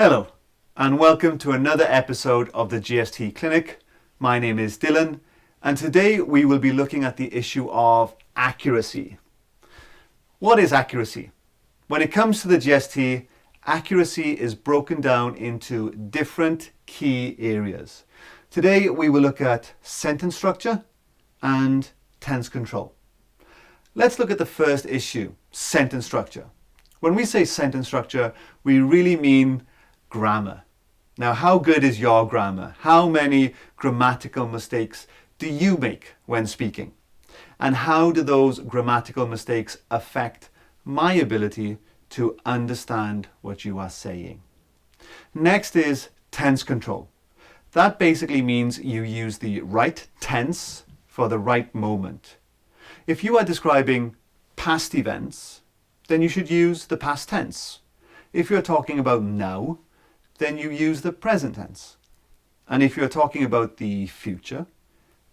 Hello, and welcome to another episode of the GST Clinic. My name is Dylan, and today we will be looking at the issue of accuracy. What is accuracy? When it comes to the GST, accuracy is broken down into different key areas. Today we will look at sentence structure and tense control. Let's look at the first issue, sentence structure. When we say sentence structure, we really mean grammar. Now, how good is your grammar? How many grammatical mistakes do you make when speaking? And how do those grammatical mistakes affect my ability to understand what you are saying? Next is tense control. That basically means you use the right tense for the right moment. If you are describing past events, then you should use the past tense. If you're talking about now, then you use the present tense. And if you're talking about the future,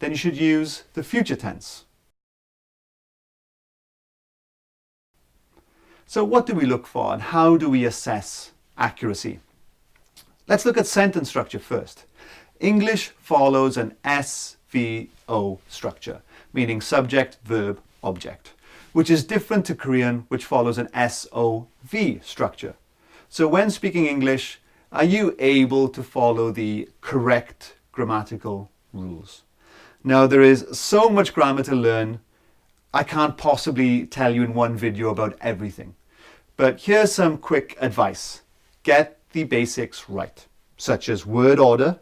then you should use the future tense. So what do we look for and how do we assess accuracy? Let's look at sentence structure first. English follows an SVO structure, meaning subject, verb, object, which is different to Korean, which follows an SOV structure. So when speaking English, are you able to follow the correct grammatical rules? Now, there is so much grammar to learn, I can't possibly tell you in one video about everything. But here's some quick advice. Get the basics right, such as word order,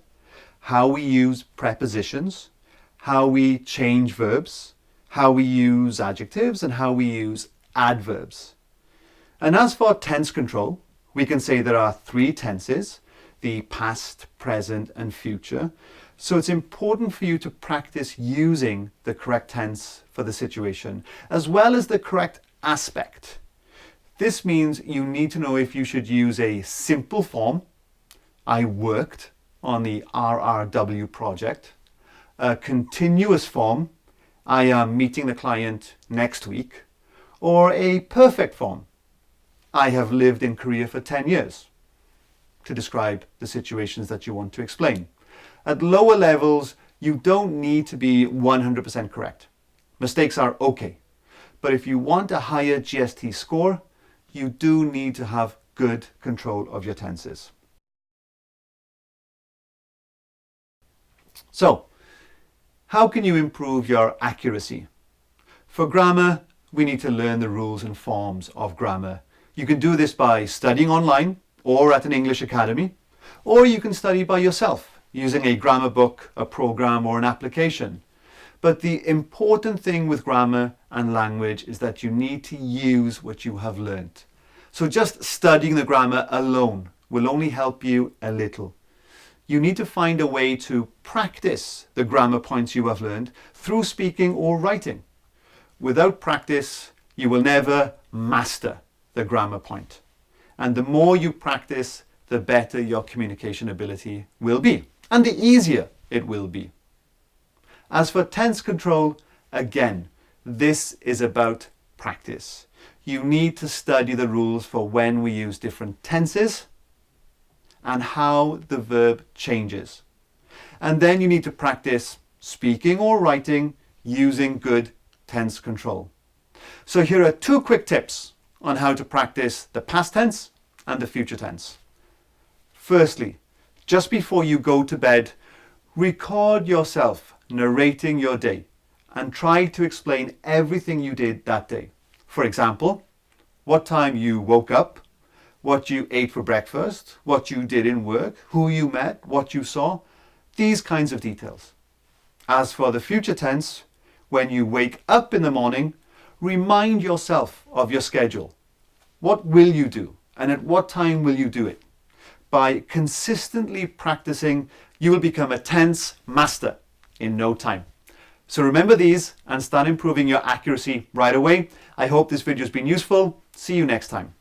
how we use prepositions, how we change verbs, how we use adjectives, and how we use adverbs. And as for tense control, we can say there are three tenses, the past, present, and future. So it's important for you to practice using the correct tense for the situation, as well as the correct aspect. This means you need to know if you should use a simple form, I worked on the RRW project, a continuous form, I am meeting the client next week, or a perfect form, I have lived in Korea for 10 years, to describe the situations that you want to explain. At lower levels, you don't need to be 100% correct. Mistakes are okay. But if you want a higher GST score, you do need to have good control of your tenses. So, how can you improve your accuracy? For grammar, we need to learn the rules and forms of grammar. You can do this by studying online or at an English academy, or you can study by yourself using a grammar book, a program, or an application. But the important thing with grammar and language is that you need to use what you have learned. So just studying the grammar alone will only help you a little. You need to find a way to practice the grammar points you have learned through speaking or writing. Without practice, you will never master the grammar point. And the more you practice, the better your communication ability will be, and the easier it will be. As for tense control, again, this is about practice. You need to study the rules for when we use different tenses and how the verb changes. And then you need to practice speaking or writing using good tense control. So here are two quick tips on how to practice the past tense and the future tense. Firstly, just before you go to bed, record yourself narrating your day and try to explain everything you did that day. For example, what time you woke up, what you ate for breakfast, what you did in work, who you met, what you saw, these kinds of details. As for the future tense, when you wake up in the morning, remind yourself of your schedule. What will you do and at what time will you do it? By consistently practicing, you will become a tense master in no time. So remember these and start improving your accuracy right away. I hope this video has been useful. See you next time.